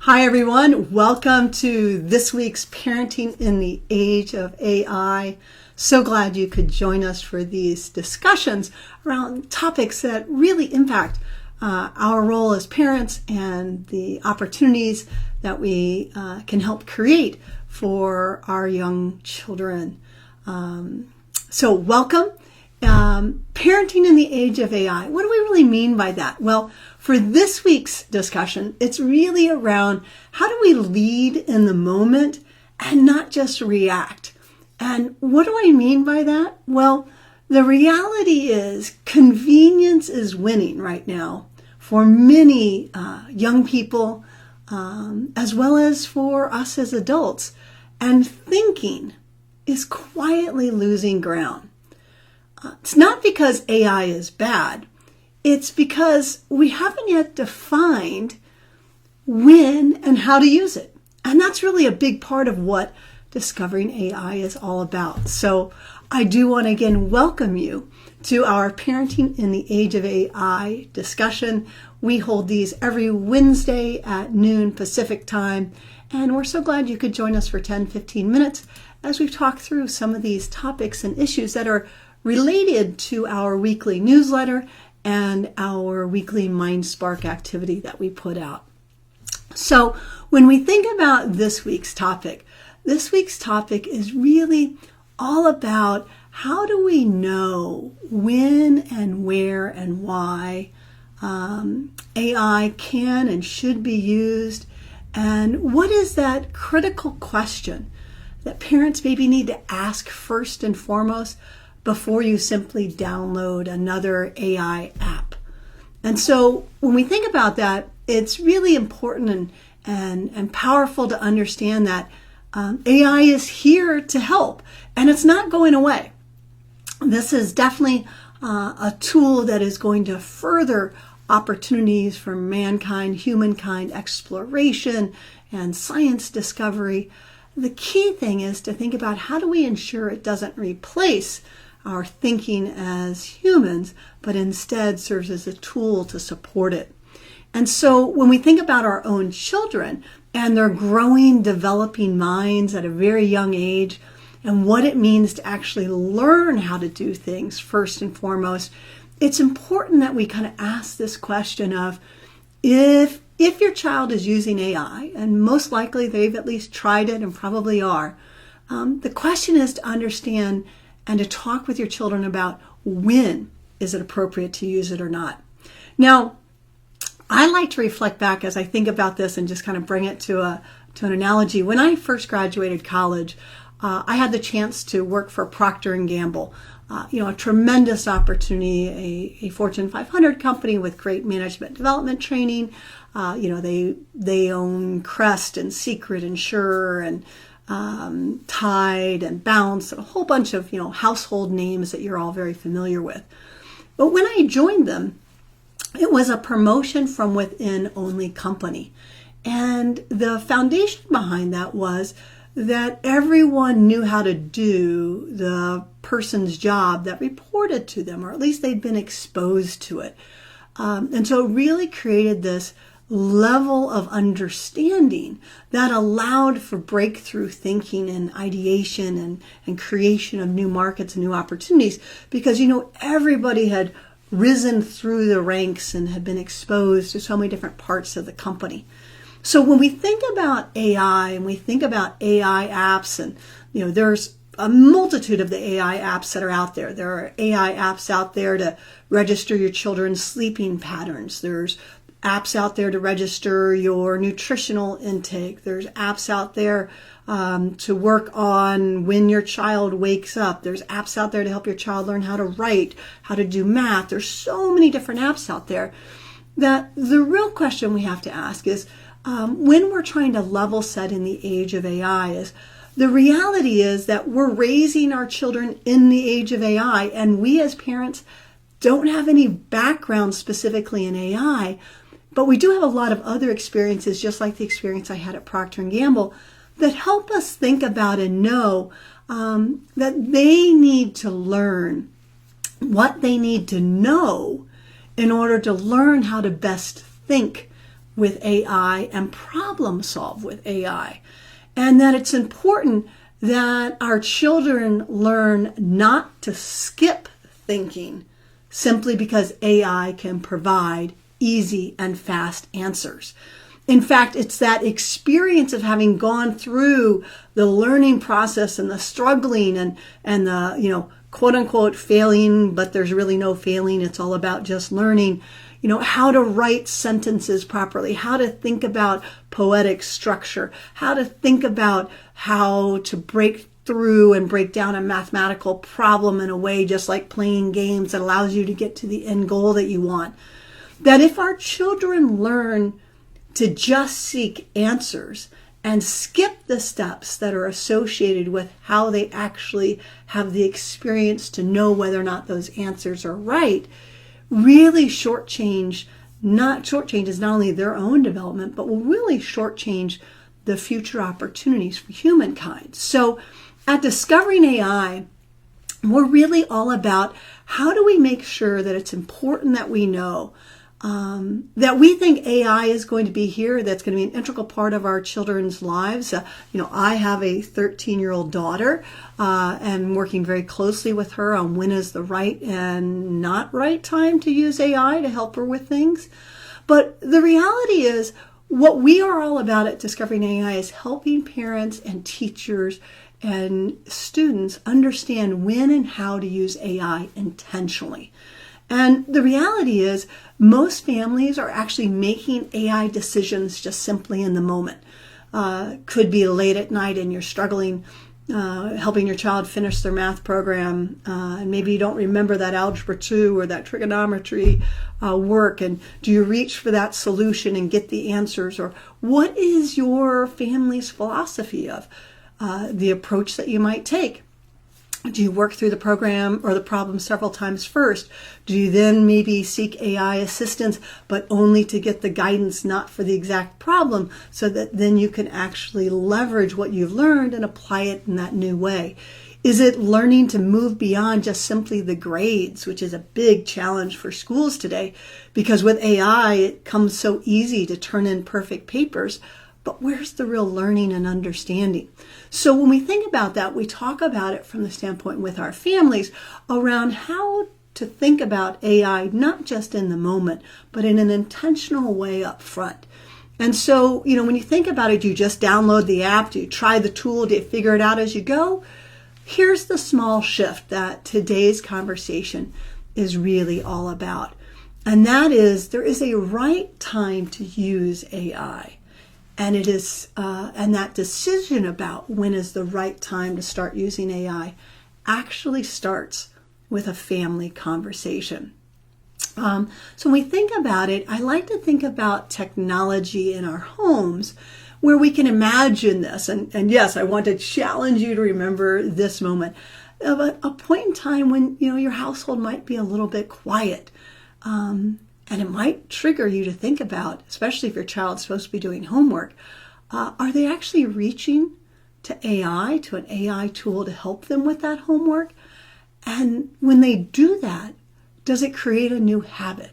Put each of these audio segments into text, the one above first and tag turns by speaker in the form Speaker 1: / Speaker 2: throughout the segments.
Speaker 1: Hi everyone, welcome to this week's Parenting in the Age of AI. So glad you could join us for these discussions around topics that really impact our role as parents and the opportunities that we can help create for our young children. So welcome. Parenting in the Age of AI. What do we really mean by that? Well, for this week's discussion, it's really around how do we lead in the moment and not just react. And what do I mean by that? Well, the reality is convenience is winning right now for many young people, as well as for us as adults. And thinking is quietly losing ground. It's not because AI is bad. It's because we haven't yet defined when and how to use it. And that's really a big part of what Discovering AI is all about. So I do want to again welcome you to our Parenting in the Age of AI discussion. We hold these every Wednesday at noon Pacific time. And we're so glad you could join us for 10-15 minutes as we talk through some of these topics and issues that are related to our weekly newsletter and our weekly MindSpark activity that we put out. So when we think about this week's topic is really all about how do we know when and where and why AI can and should be used, and what is that critical question that parents maybe need to ask first and foremost before you simply download another AI app. And so when we think about that, it's really important and powerful to understand that AI is here to help, and it's not going away. This is definitely a tool that is going to further opportunities for mankind, humankind exploration and science discovery. The key thing is to think about how do we ensure it doesn't replace our thinking as humans, but instead serves as a tool to support it. And so when we think about our own children and their growing, developing minds at a very young age, and what it means to actually learn how to do things first and foremost, it's important that we kind of ask this question of if your child is using AI, and most likely they've at least tried it and probably are, the question is to understand and to talk with your children about when is it appropriate to use it or not. Now, I like to reflect back as I think about this and just kind of bring it to an analogy. When I first graduated college, I had the chance to work for Procter & Gamble, a tremendous opportunity, a Fortune 500 company with great management development training. They own Crest and Secret and Sure and Tide and Bounce, and a whole bunch of household names that you're all very familiar with. But when I joined them, it was a promotion from within only company. And the foundation behind that was that everyone knew how to do the person's job that reported to them, or at least they'd been exposed to it. And so it really created this level of understanding that allowed for breakthrough thinking and ideation and creation of new markets and new opportunities, because everybody had risen through the ranks and had been exposed to so many different parts of the company. So when we think about AI and we think about AI apps, and there's a multitude of the AI apps that are out there. There are AI apps out there to register your children's sleeping patterns. There's apps out there to register your nutritional intake. There's apps out there to work on when your child wakes up. There's apps out there to help your child learn how to write, how to do math. There's so many different apps out there that the real question we have to ask is, when we're trying to level set in the age of AI, is the reality is that we're raising our children in the age of AI, and we as parents don't have any background specifically in AI, but we do have a lot of other experiences, just like the experience I had at Procter & Gamble, that help us think about and know that they need to learn what they need to know in order to learn how to best think with AI and problem solve with AI. And that it's important that our children learn not to skip thinking simply because AI can provide easy and fast answers. In fact, it's that experience of having gone through the learning process and the struggling and the, quote unquote failing, but there's really no failing. It's all about just learning, how to write sentences properly, how to think about poetic structure, how to think about how to break through and break down a mathematical problem in a way just like playing games that allows you to get to the end goal that you want. That if our children learn to just seek answers and skip the steps that are associated with how they actually have the experience to know whether or not those answers are right, really shortchanges not only their own development, but will really shortchange the future opportunities for humankind. So at Discovering AI, we're really all about how do we make sure that it's important that we know that we think AI is going to be here, that's going to be an integral part of our children's lives. I have a 13-year-old daughter and working very closely with her on when is the right and not right time to use AI to help her with things. But the reality is what we are all about at Discovering AI is helping parents and teachers and students understand when and how to use AI intentionally. And the reality is most families are actually making AI decisions just simply in the moment. Could be late at night and you're struggling helping your child finish their math program, and maybe you don't remember that algebra 2 or that trigonometry work, and do you reach for that solution and get the answers? Or what is your family's philosophy of the approach that you might take? Do you work through the program or the problem several times first? Do you then maybe seek AI assistance, but only to get the guidance, not for the exact problem, so that then you can actually leverage what you've learned and apply it in that new way? Is it learning to move beyond just simply the grades, which is a big challenge for schools today? Because with AI, it comes so easy to turn in perfect papers. But where's the real learning and understanding? So when we think about that, we talk about it from the standpoint with our families around how to think about AI, not just in the moment, but in an intentional way up front. And so, when you think about it, do you just download the app? Do you try the tool? Do you figure it out as you go? Here's the small shift that today's conversation is really all about. And that is, there is a right time to use AI. And it is, and that decision about when is the right time to start using AI actually starts with a family conversation. So when we think about it, I like to think about technology in our homes where we can imagine this. And yes, I want to challenge you to remember this moment of a point in time when, your household might be a little bit quiet. And it might trigger you to think about, especially if your child's supposed to be doing homework, are they actually reaching to AI, to an AI tool to help them with that homework? And when they do that, does it create a new habit?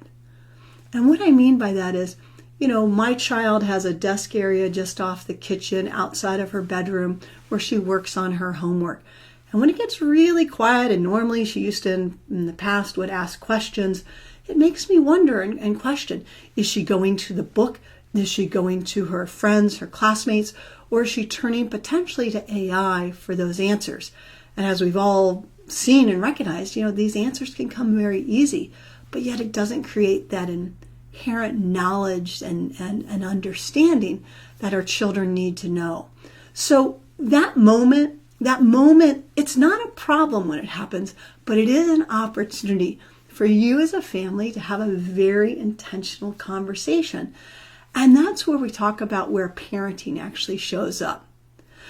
Speaker 1: And what I mean by that is, my child has a desk area just off the kitchen outside of her bedroom where she works on her homework. And when it gets really quiet, and normally she used to in the past would ask questions, it makes me wonder and question, is she going to the book? Is she going to her friends, her classmates, or is she turning potentially to AI for those answers? And as we've all seen and recognized, these answers can come very easy, but yet it doesn't create that inherent knowledge and understanding that our children need to know. So that moment, it's not a problem when it happens, but it is an opportunity for you as a family to have a very intentional conversation. And that's where we talk about where parenting actually shows up.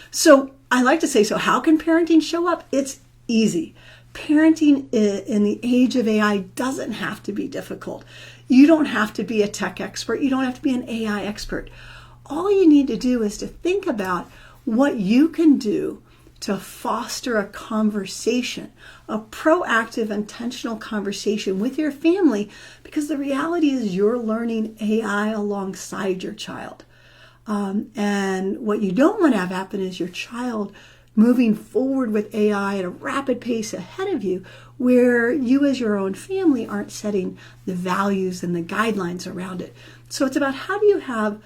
Speaker 1: So I like to say, so how can parenting show up? It's easy. Parenting in the age of AI doesn't have to be difficult. You don't have to be a tech expert. You don't have to be an AI expert. All you need to do is to think about what you can do to foster a conversation, a proactive, intentional conversation with your family, because the reality is you're learning AI alongside your child. And what you don't want to have happen is your child moving forward with AI at a rapid pace ahead of you, where you as your own family aren't setting the values and the guidelines around it. So it's about how do you have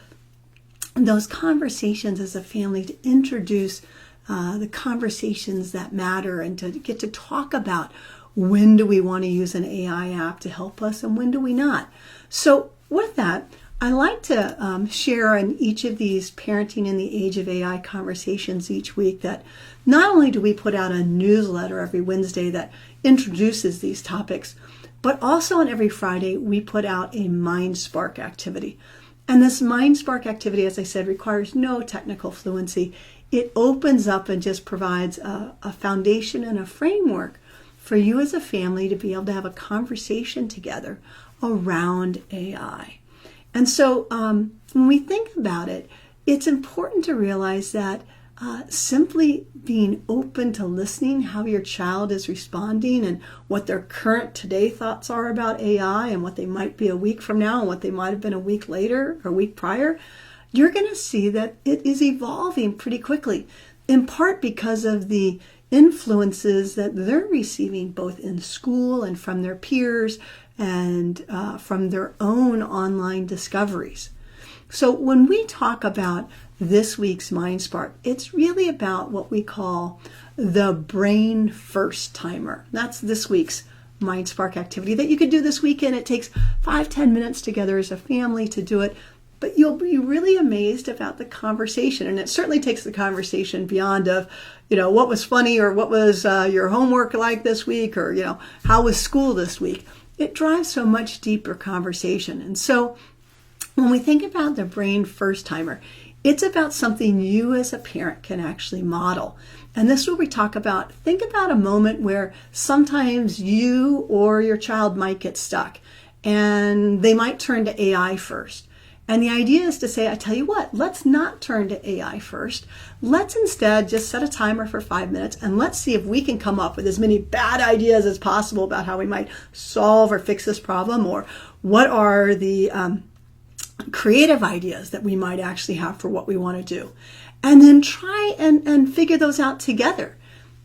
Speaker 1: those conversations as a family to introduce the conversations that matter and to get to talk about when do we want to use an AI app to help us and when do we not. So with that, I like to share in each of these Parenting in the Age of AI conversations each week that not only do we put out a newsletter every Wednesday that introduces these topics, but also on every Friday we put out a MindSpark activity. And this MindSpark activity, as I said, requires no technical fluency. It opens up and just provides a foundation and a framework for you as a family to be able to have a conversation together around AI. And so when we think about it, it's important to realize that simply being open to listening how your child is responding and what their current today thoughts are about AI and what they might be a week from now and what they might have been a week later or a week prior, you're going to see that it is evolving pretty quickly, in part because of the influences that they're receiving both in school and from their peers and from their own online discoveries. So when we talk about this week's MindSpark, it's really about what we call the brain first timer. That's this week's MindSpark activity that you could do this weekend. It takes 5-10 minutes together as a family to do it, but you'll be really amazed about the conversation. And it certainly takes the conversation beyond of, what was funny or what was your homework like this week or, how was school this week? It drives so much deeper conversation. And so when we think about the brain first timer, it's about something you as a parent can actually model. And this is where we talk about, think about a moment where sometimes you or your child might get stuck and they might turn to AI first. And the idea is to say, I tell you what, let's not turn to AI first. Let's instead just set a timer for 5 minutes and let's see if we can come up with as many bad ideas as possible about how we might solve or fix this problem, or what are the creative ideas that we might actually have for what we want to do. And then try and figure those out together.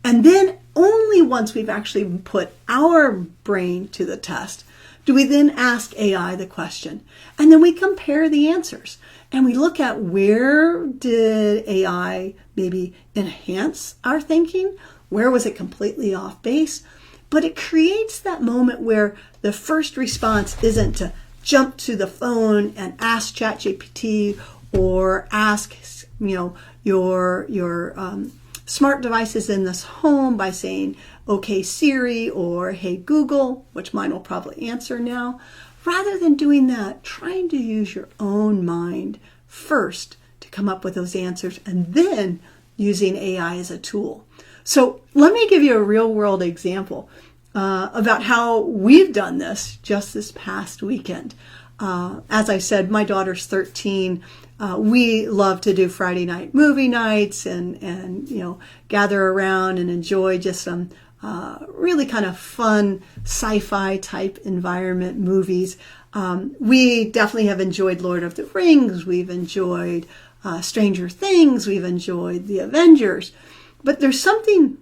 Speaker 1: And then only once we've actually put our brain to the test do we then ask AI the question. And then we compare the answers. And we look at where did AI maybe enhance our thinking? Where was it completely off base? But it creates that moment where the first response isn't to jump to the phone and ask ChatGPT or ask, your smart devices in this home by saying, okay, Siri, or hey, Google, which mine will probably answer now. Rather than doing that, trying to use your own mind first to come up with those answers and then using AI as a tool. So let me give you a real world example about how we've done this just this past weekend. As I said, my daughter's 13. We love to do Friday night movie nights and gather around and enjoy just some really kind of fun sci-fi type environment movies. We definitely have enjoyed Lord of the Rings. We've enjoyed Stranger Things. We've enjoyed The Avengers. But there's something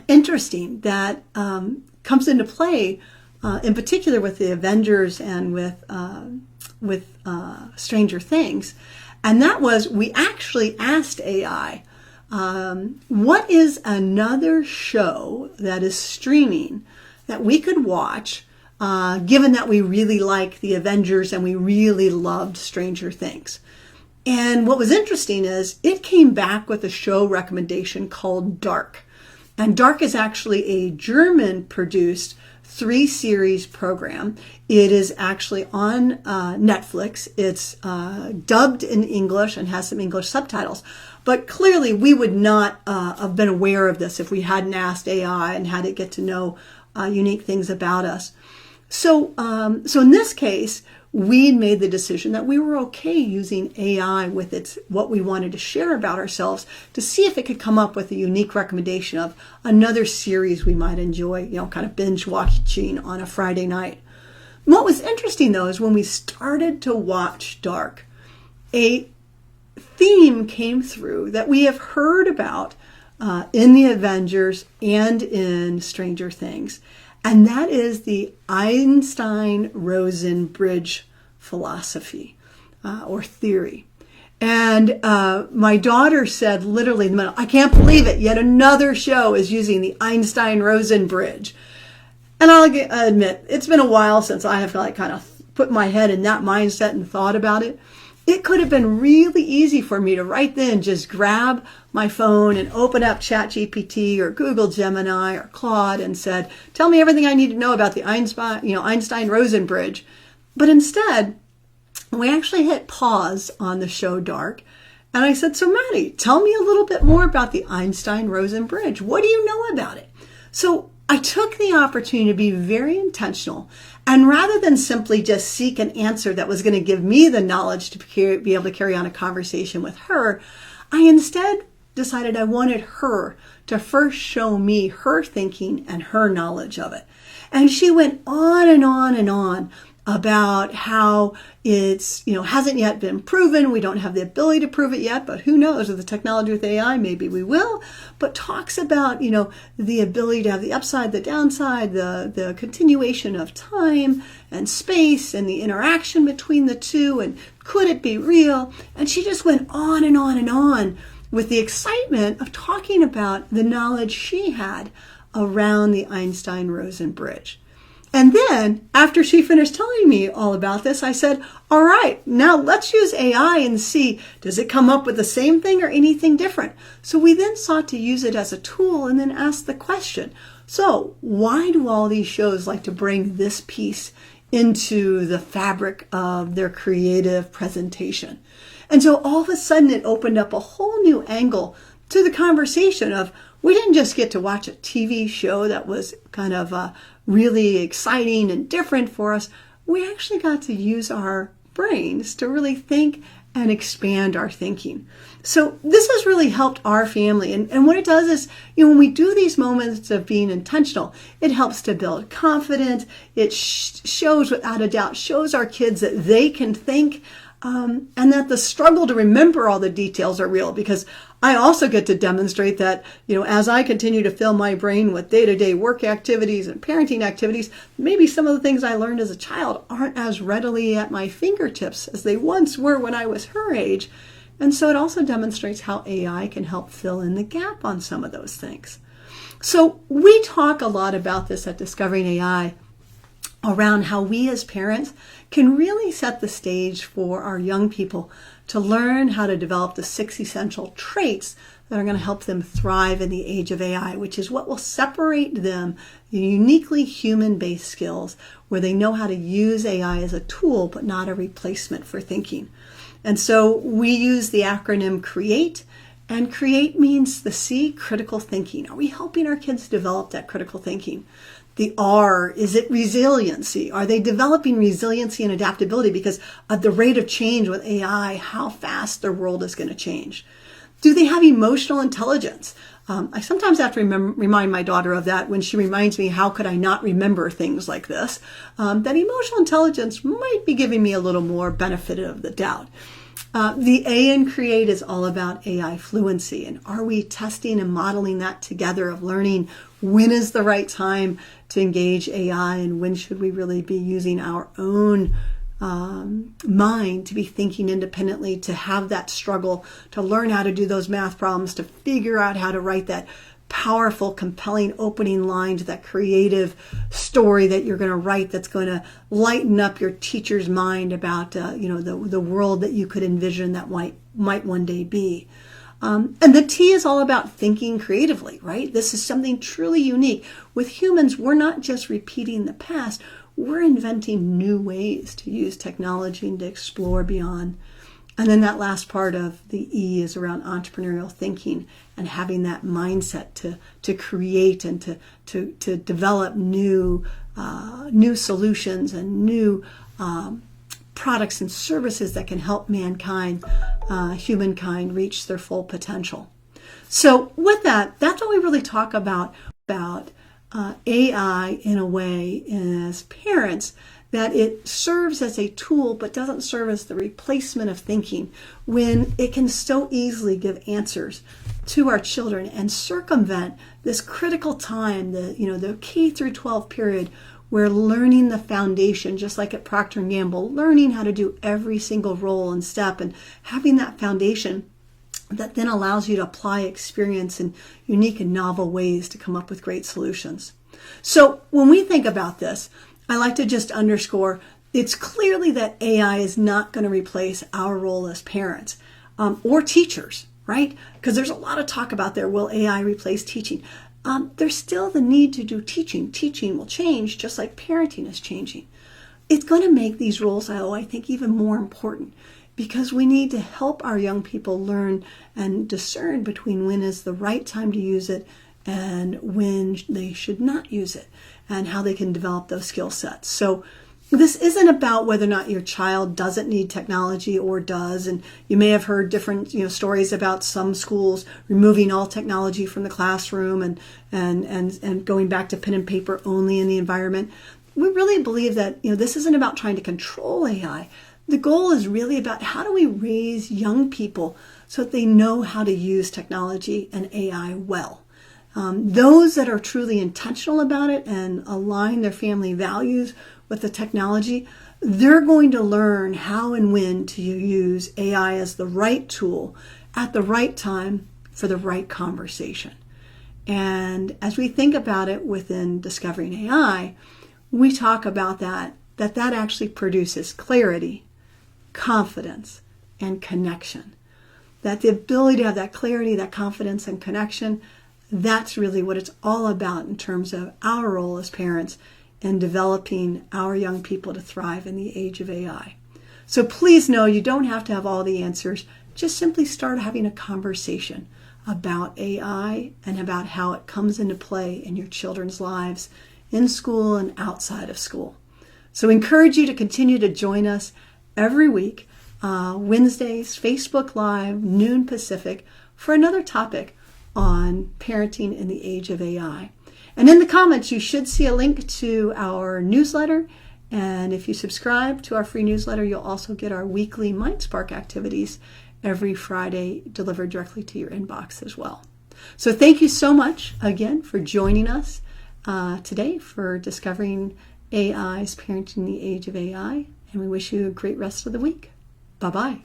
Speaker 1: interesting that comes into play, in particular with The Avengers and with Stranger Things. And that was, we actually asked AI, what is another show that is streaming that we could watch, given that we really like The Avengers and we really loved Stranger Things? And what was interesting is it came back with a show recommendation called Dark. And Dark is actually a German-produced 3-series program. It is actually on Netflix. It's dubbed in English and has some English subtitles. But clearly we would not have been aware of this if we hadn't asked AI and had it get to know unique things about us. So in this case, we made the decision that we were okay using AI with what we wanted to share about ourselves to see if it could come up with a unique recommendation of another series we might enjoy, kind of binge watching on a Friday night. And what was interesting, though, is when we started to watch Dark, a theme came through that we have heard about in the Avengers and in Stranger Things, and that is the Einstein-Rosen bridge philosophy or theory. And my daughter said literally in the middle, "I can't believe it, yet another show is using the Einstein-Rosen bridge." And I'll admit, it's been a while since I have kind of put my head in that mindset and thought about it. It could have been really easy for me to right then just grab my phone and open up ChatGPT or Google Gemini or Claude and said, "Tell me everything I need to know about the Einstein-Rosen bridge." But instead, we actually hit pause on the show Dark. And I said, "So Maddie, tell me a little bit more about the Einstein-Rosen bridge. What do you know about it?" So I took the opportunity to be very intentional. And rather than simply just seek an answer that was going to give me the knowledge to be able to carry on a conversation with her, I instead decided I wanted her to first show me her thinking and her knowledge of it. And she went on and on and on about how it's, hasn't yet been proven. We don't have the ability to prove it yet, but who knows with the technology with AI, maybe we will. But talks about, the ability to have the upside, the downside, the continuation of time and space and the interaction between the two. And could it be real? And she just went on and on and on with the excitement of talking about the knowledge she had around the Einstein-Rosen bridge. And then, after she finished telling me all about this, I said, "All right, now let's use AI and see, does it come up with the same thing or anything different?" So we then sought to use it as a tool and then ask the question, so why do all these shows like to bring this piece into the fabric of their creative presentation? And so all of a sudden it opened up a whole new angle to the conversation of, we didn't just get to watch a TV show that was kind of really exciting and different for us. We actually got to use our brains to really think and expand our thinking. So this has really helped our family. And what it does is, when we do these moments of being intentional, it helps to build confidence. It shows, without a doubt, shows our kids that they can think, and that the struggle to remember all the details are real, because I also get to demonstrate that, as I continue to fill my brain with day-to-day work activities and parenting activities, maybe some of the things I learned as a child aren't as readily at my fingertips as they once were when I was her age. And so it also demonstrates how AI can help fill in the gap on some of those things. So we talk a lot about this at Discovering AI, around how we as parents can really set the stage for our young people to learn how to develop the 6 essential traits that are going to help them thrive in the age of AI, which is what will separate them, the uniquely human-based skills where they know how to use AI as a tool, but not a replacement for thinking. And so we use the acronym CREATE, and CREATE means the C, critical thinking. Are we helping our kids develop that critical thinking? The R, is it resiliency? Are they developing resiliency and adaptability because of the rate of change with AI, how fast their world is going to change? Do they have emotional intelligence? I sometimes have to remind my daughter of that when she reminds me, how could I not remember things like this? That emotional intelligence might be giving me a little more benefit of the doubt. The A in CREATE is all about AI fluency. And are we testing and modeling that together of learning when is the right time to engage AI and when should we really be using our own mind to be thinking independently, to have that struggle, to learn how to do those math problems, to figure out how to write that powerful, compelling opening line to that creative story that you're going to write that's going to lighten up your teacher's mind about the world that you could envision that might one day be. And the T is all about thinking creatively, right? This is something truly unique. With humans, we're not just repeating the past, we're inventing new ways to use technology and to explore beyond. And then that last part of the E is around entrepreneurial thinking and having that mindset to create and to develop new solutions and new products and services that can help mankind, humankind, reach their full potential. So with that, that's what we really talk about AI in a way as parents, that it serves as a tool but doesn't serve as the replacement of thinking, when it can so easily give answers to our children and circumvent this critical time, the K through 12 period, where learning the foundation, just like at Procter & Gamble, learning how to do every single role and step and having that foundation that then allows you to apply experience in unique and novel ways to come up with great solutions. So when we think about this, I like to just underscore, it's clearly that AI is not going to replace our role as parents or teachers, right? Because there's a lot of talk about there, will AI replace teaching? There's still the need to do teaching. Teaching will change just like parenting is changing. It's going to make these roles, I think, even more important, because we need to help our young people learn and discern between when is the right time to use it and when they should not use it, and how they can develop those skill sets. So this isn't about whether or not your child doesn't need technology or does. And you may have heard different stories about some schools removing all technology from the classroom and going back to pen and paper only in the environment. We really believe that this isn't about trying to control AI. The goal is really about how do we raise young people so that they know how to use technology and AI well. Those that are truly intentional about it and align their family values with the technology, they're going to learn how and when to use AI as the right tool at the right time for the right conversation. And as we think about it within Discovering AI, we talk about that actually produces clarity, confidence, and connection. That the ability to have that clarity, that confidence, and connection, that's really what it's all about in terms of our role as parents in developing our young people to thrive in the age of AI. So please know you don't have to have all the answers. Just simply start having a conversation about AI and about how it comes into play in your children's lives in school and outside of school. So I encourage you to continue to join us every week, Wednesdays, Facebook Live, noon Pacific, for another topic on parenting in the age of AI. And in the comments, you should see a link to our newsletter. And if you subscribe to our free newsletter, you'll also get our weekly MindSpark activities every Friday delivered directly to your inbox as well. So thank you so much again for joining us today for Discovering AI's Parenting in the Age of AI. And we wish you a great rest of the week. Bye-bye.